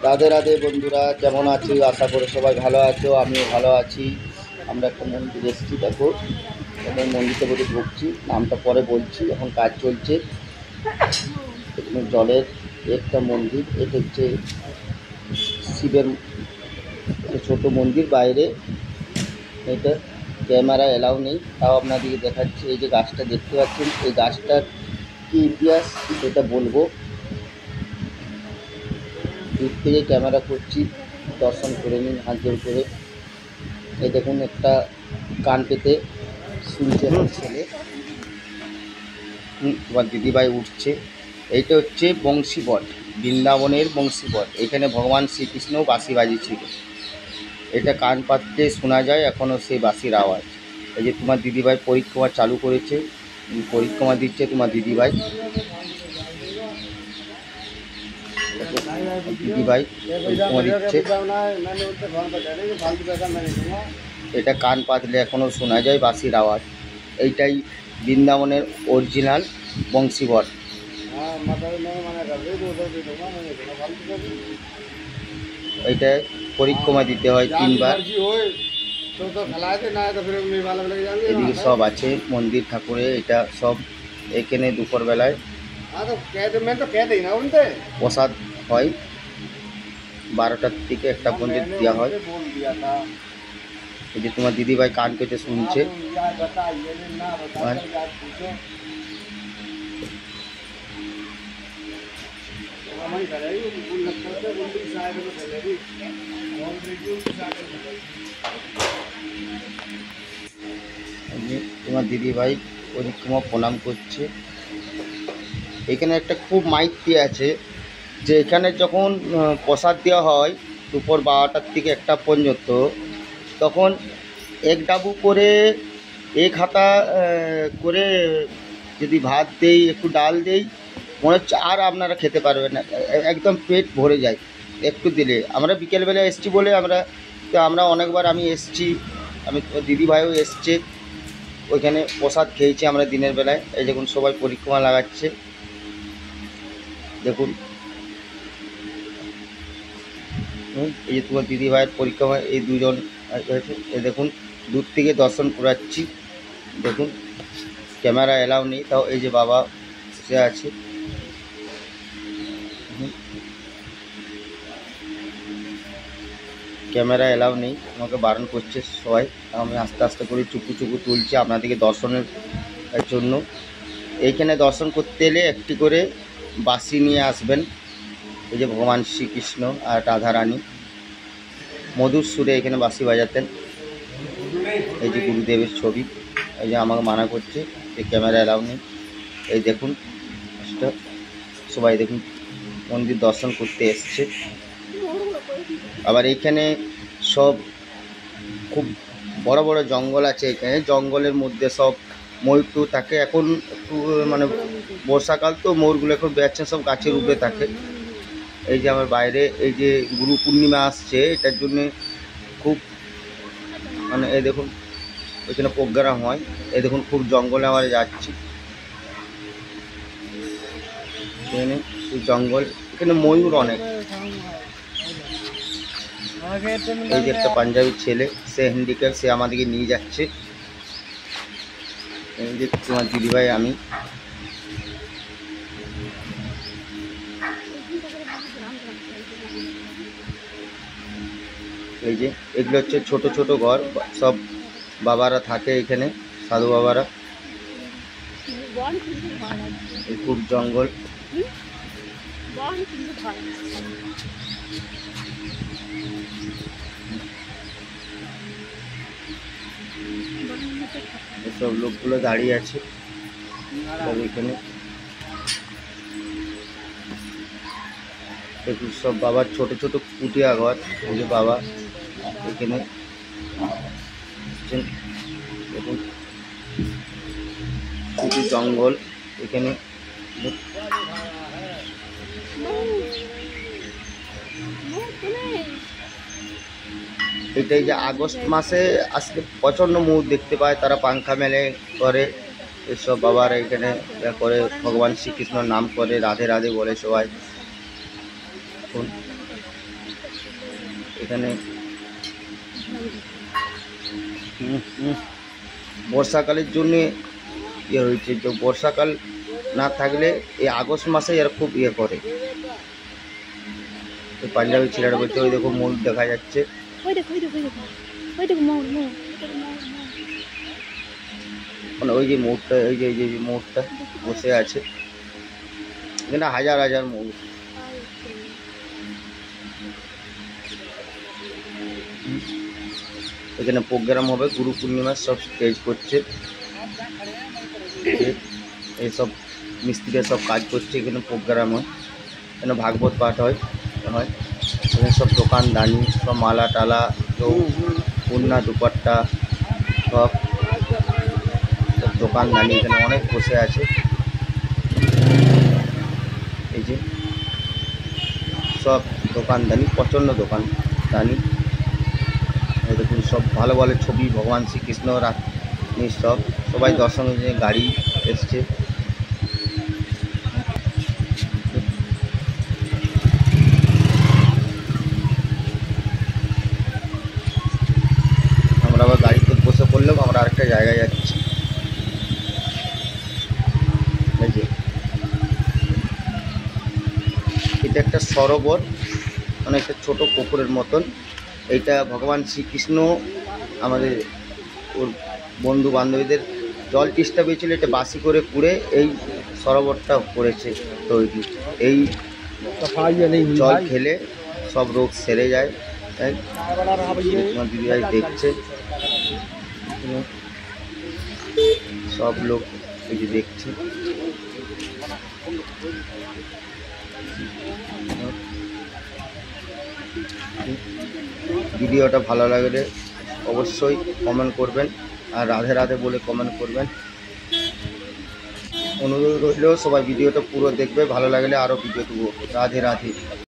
রাধে রাধে বন্ধুরা, কেমন আছো? আশা করি সবাই ভালো আছো, আমিও ভালো আছি। আমরা একটা মন্দির এসেছি, দেখো এখন মন্দিরটা বোধহয় ঢুকছি, নামটা পরে বলছি, এখন কাজ চলছে। এখানে জলের একটা মন্দির, এটা হচ্ছে শিবের ছোট মন্দির। বাইরে এটা ক্যামেরা এলাও নেই, তাও আপনাদেরকে দেখাচ্ছি। এই যে গাছটা দেখতে পাচ্ছেন, এই গাছটার কী ইতিহাস সেটা বলবো। দূর থেকে ক্যামেরা করছি, দর্শন করে নিন হাত জোর করে। এই দেখুন একটা কান পেতে শুনছে ছেলে, তোমার দিদিভাই উঠছে। এইটা হচ্ছে বংশীবট, বৃন্দাবনের বংশীবট। এখানে ভগবান শ্রীকৃষ্ণ বাঁশি বাজিয়েছিল। এটা কান পাততে শোনা যায় এখনও সেই বাঁশির আওয়াজ। এই যে তোমার দিদিভাই পরিক্রমা চালু করেছে, পরিক্রমা দিচ্ছে তোমার দিদিভাই। দিদিভাই পরিক্রমা দিচ্ছে, এটা কান পাতলে এখনও শোনা যায় বাঁশির আওয়াজ। এইটাই বৃন্দাবনের অরিজিনাল বংশীবট। এইটা পরিক্রমা দিতে হয় 3 বার। এদিকে সব আছে মন্দির ঠাকুরে, এটা সব এখানে দুপুরবেলায় প্রসাদ হয়, 12টার থেকে 1টা পর্যন্ত দেওয়া হয়। এই যে তোমার দিদিভাই কান পেতে শুনছে। তোমার দিদিভাই পরিক্রমা প্রণাম করছে। এখানে একটা খুব মাইতি আছে, যে এখানে যখন প্রসাদ দেওয়া হয় দুপুর 12টার থেকে 1টা পর্যন্ত, তখন এক ডাবু করে এক হাতা করে যদি ভাত দেই, একটু ডাল দেই, মনে হচ্ছে আর আপনারা খেতে পারবেন না, একদম পেট ভরে যায় একটু দিলে। আমরা বিকেলবেলা এসছি বলে আমরা অনেকবার আমি এসছি, আমি দিদিভাইও এসছে, ওইখানে প্রসাদ খেয়েছি আমরা দিনের বেলায়। এই দেখুন সবাই পরিক্রমা লাগাচ্ছে, দেখুন। এই যে তোমার দিদিভাইয়ের পরিক্রমা, এই দুজন এই দেখুন দূর থেকে দর্শন করাচ্ছি। দেখুন ক্যামেরা এলাও নেই, তাও এই যে বাবা বসে আছে। ক্যামেরা এলাও নেই, আমাকে বারণ করছে সবাই। আমি আস্তে আস্তে করে চুপু চুপু তুলছি আপনাদেরকে দর্শনের জন্য। এইখানে দর্শন করতে এলে একটি করে বাঁশি নিয়ে আসবেন। এই যে ভগবান শ্রীকৃষ্ণ আর রাধারানী মধুর সুরে এখানে বাঁশি বাজাতেন। এই যে গুরুদেবের ছবি, এই যে আমাকে মানা করছে, এই ক্যামেরা এলাও নেই। এই দেখুন সবাই দেখুন মন্দির দর্শন করতে এসছে। আবার এইখানে সব খুব বড় বড় জঙ্গল আছে, এখানে জঙ্গলের মধ্যে সব ময়ূর টুর থাকে। এখন একটু মানে বর্ষাকাল তো, ময়ূরগুলো এখন বেড়াচ্ছে, সব গাছের উপরে থাকে। এই যে আমার বাইরে এই যে গুরু পূর্ণিমা আসছে, এটার জন্যে খুব মানে এই দেখুন ওইখানে প্রোগ্রাম হয়। এই দেখুন খুব জঙ্গলে আমরা যাচ্ছি, এখানে জঙ্গল, এখানে ময়ূর অনেক। এই যে একটা পাঞ্জাবি ছেলে, সে হ্যান্ডিক্যাপ, সে আমাদেরকে নিয়ে যাচ্ছে। এই যে তোমার দিদিভাই, আমি। এই যে এগুলো হচ্ছে ছোট ছোট ঘর, সব বাবারা থাকে এখানে, সাধু বাবারা। এই খুব জঙ্গল। সব লোকগুলো দাঁড়িয়ে আছে সব এখানে। দেখুন সব বাবার ছোট ছোট কুটিয়া ঘর। এই যে বাবা এখানে দেখুন, কিছু জঙ্গল এখানে। এটাই যে আগস্ট মাসে আসলে প্রচণ্ড ময়ূর দেখতে পায়, তারা পাংখা মেলে করে, এসব বাবারা এখানে করে ভগবান শ্রীকৃষ্ণর নাম করে, রাধে রাধে বলে সবাই। এখানে বর্ষাকালের জন্যে ইয়ে হয়েছে, তো বর্ষাকাল না থাকলে এই আগস্ট মাসে এরা খুব ইয়ে করে। তো পাঞ্জাবি ছেলেরা বলছে ওই দেখো ময়ূর দেখা যাচ্ছে, মানে ওই যে ময়ূরটা, ওই যে ময়ূরটা বসে আছে, এখানে হাজার হাজার ময়ূর। এখানে প্রোগ্রাম হবে, গুরু পূর্ণিমার সব স্টেজ করছে, এইসব মিস্ত্রিরা সব কাজ করছে, এখানে প্রোগ্রাম হয়, এখানে ভাগবত পাঠ হয়। এখানে সব দোকানদানি, সব মালা টালা, কেউ কন্যা দুপাট্টা, সব দোকানদানি এখানে অনেক বসে আছে। এই যে সব দোকানদানি, প্রচণ্ড দোকানদানি। দেখুন সব ভালো ভালো ছবি, ভগবান শ্রীকৃষ্ণ রানী সবাই দর্শনের জন্য গাড়ি এসছে। আমরা আবার গাড়িতে বসে পড়লেও আমরা আরেকটা জায়গায় যাচ্ছি। এটা একটা সরোবর, মানে একটা ছোট পুকুরের মতন। এইটা ভগবান শ্রীকৃষ্ণ আমাদের ওর বন্ধু বান্ধবীদের জল তেষ্টা পেয়েছিল, এটা বাসি করে কুড়ে এই সরোবরটা করেছে তৈরি। এই জল খেলে সব রোগ সেরে যায়। তাই তোমার দিদিভাই দেখছে, সব লোক এই যে দেখছে। ভিডিওটা ভালো লাগলে অবশ্যই কমেন্ট করবেন, আর রাধে রাধে বলে কমেন্ট করবেন। অনুরোধ রইলেও সবাই ভিডিওটা পুরো দেখবে, ভালো লাগলে আরও ভিডিও দেবো। রাধে রাধে।